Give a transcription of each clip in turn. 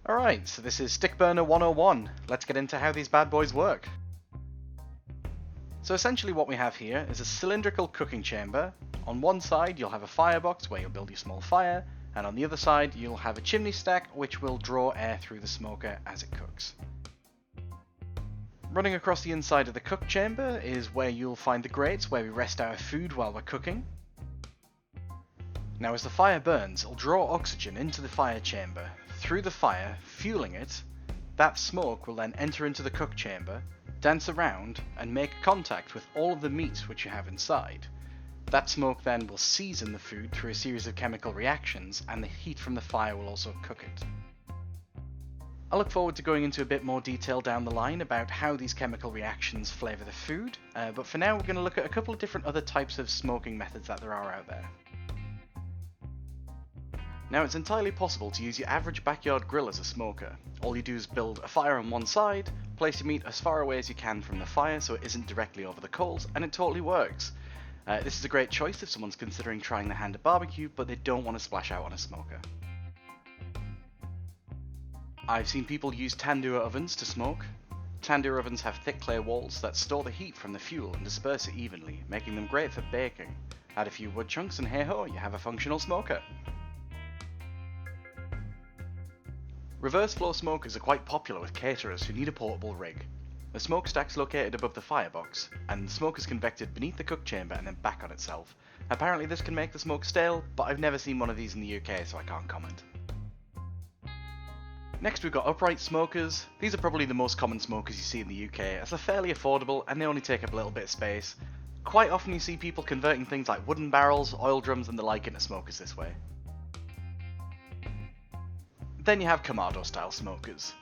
Alright, so this is Stick Burner 101. Let's get into how these bad boys work. So essentially what we have here is a cylindrical cooking chamber. On one side you'll have a firebox where you'll build your small fire, and on the other side you'll have a chimney stack which will draw air through the smoker as it cooks. Running across the inside of the cook chamber is where you'll find the grates where we rest our food while we're cooking. Now as the fire burns, it'll draw oxygen into the fire chamber, through the fire, fueling it. That smoke will then enter into the cook chamber, dance around, and make contact with all of the meat which you have inside. That smoke then will season the food through a series of chemical reactions, and the heat from the fire will also cook it. I look forward to going into a bit more detail down the line about how these chemical reactions flavour the food, but for now we're going to look at a couple of different other types of smoking methods that there are out there. Now it's entirely possible to use your average backyard grill as a smoker. All you do is build a fire on one side, place your meat as far away as you can from the fire so it isn't directly over the coals, and it totally works. This is a great choice if someone's considering trying their hand at barbecue but they don't want to splash out on a smoker. I've seen people use tandoor ovens to smoke. Tandoor ovens have thick clay walls that store the heat from the fuel and disperse it evenly, making them great for baking. Add a few wood chunks and hey ho, you have a functional smoker. Reverse flow smokers are quite popular with caterers who need a portable rig. The smokestack's located above the firebox, and the smoke is convected beneath the cook chamber and then back on itself. Apparently this can make the smoke stale, but I've never seen one of these in the UK so I can't comment. Next we've got upright smokers. These are probably the most common smokers you see in the UK as they're fairly affordable and they only take up a little bit of space. Quite often you see people converting things like wooden barrels, oil drums and the like into smokers this way. Then you have Kamado style smokers.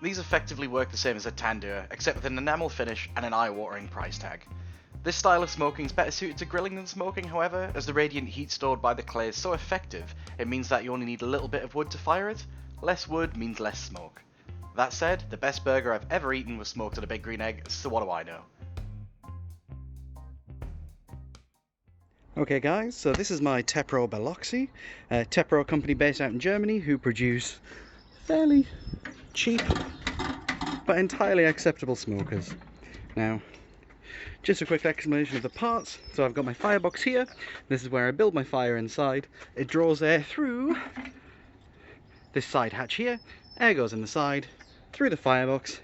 These effectively work the same as a tandoor, except with an enamel finish and an eye-watering price tag. This style of smoking is better suited to grilling than smoking, however, as the radiant heat stored by the clay is so effective, it means that you only need a little bit of wood to fire it. Less wood means less smoke. That said, the best burger I've ever eaten was smoked on a big green egg, so what do I know? Okay guys, so this is my Tepro Biloxi, a Tepro company based out in Germany who produce fairly cheap but entirely acceptable smokers. Now, just a quick explanation of the parts. So I've got my firebox here, this is where I build my fire inside. It draws air through this side hatch here, air goes in the side, through the firebox,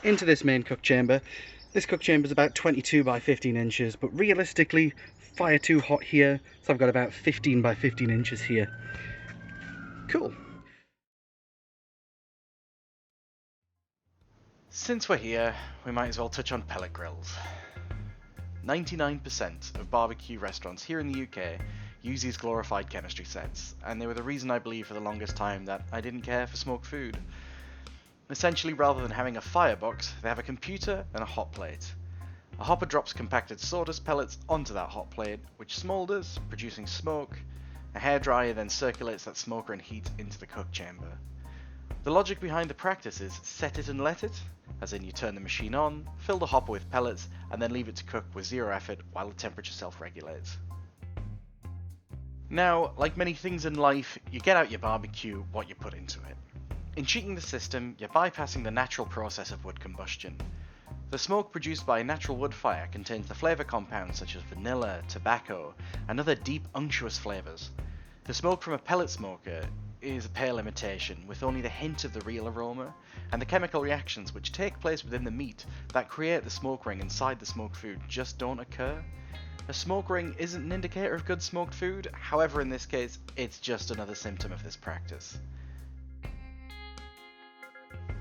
into this main cook chamber. This cook chamber is about 22 by 15 inches, but realistically, fire too hot here, so I've got about 15 by 15 inches here. Cool. Since we're here, we might as well touch on pellet grills. 99% of barbecue restaurants here in the UK use these glorified chemistry sets, and they were the reason I believe for the longest time that I didn't care for smoked food. Essentially, rather than having a firebox, they have a computer and a hot plate. A hopper drops compacted sawdust pellets onto that hot plate, which smoulders, producing smoke. A hairdryer then circulates that smoker and heat into the cook chamber. The logic behind the practice is set it and let it, as in you turn the machine on, fill the hopper with pellets, and then leave it to cook with zero effort while the temperature self-regulates. Now, like many things in life, you get out your barbecue what you put into it. In cheating the system, you're bypassing the natural process of wood combustion. The smoke produced by a natural wood fire contains the flavour compounds such as vanilla, tobacco, and other deep unctuous flavours. The smoke from a pellet smoker is a pale imitation, with only the hint of the real aroma, and the chemical reactions which take place within the meat that create the smoke ring inside the smoked food just don't occur. A smoke ring isn't an indicator of good smoked food, however in this case, it's just another symptom of this practice.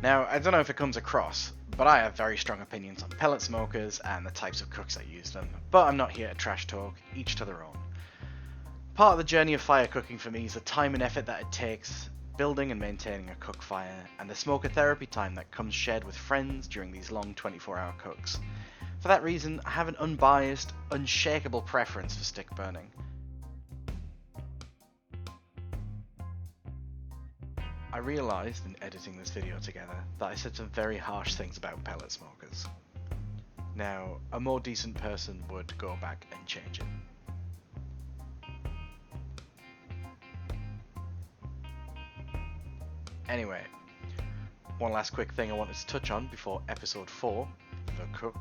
Now, I don't know if it comes across, but I have very strong opinions on pellet smokers and the types of cooks that use them, but I'm not here to trash talk, each to their own. Part of the journey of fire cooking for me is the time and effort that it takes building and maintaining a cook fire, and the smoker therapy time that comes shared with friends during these long 24-hour cooks. For that reason, I have an unbiased, unshakable preference for stick burning. I realised in editing this video together that I said some very harsh things about pellet smokers. Now, a more decent person would go back and change it. Anyway, One last quick thing I wanted to touch on before episode 4, The Cook,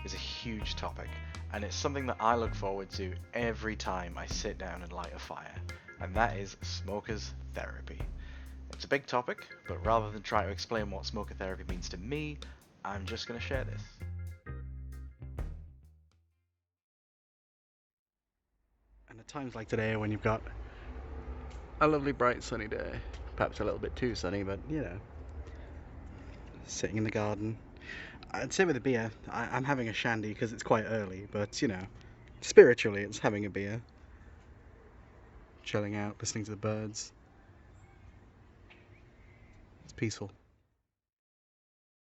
is a huge topic, and it's something that I look forward to every time I sit down and light a fire, and that is smoker's therapy. It's a big topic, but rather than try to explain what smoker therapy means to me, I'm just going to share this. And at times like today, when you've got a lovely bright sunny day, perhaps a little bit too sunny, but you know, sitting in the garden, I'd say with a beer, I'm having a shandy because it's quite early, but you know, spiritually it's having a beer, chilling out, listening to the birds. It's peaceful.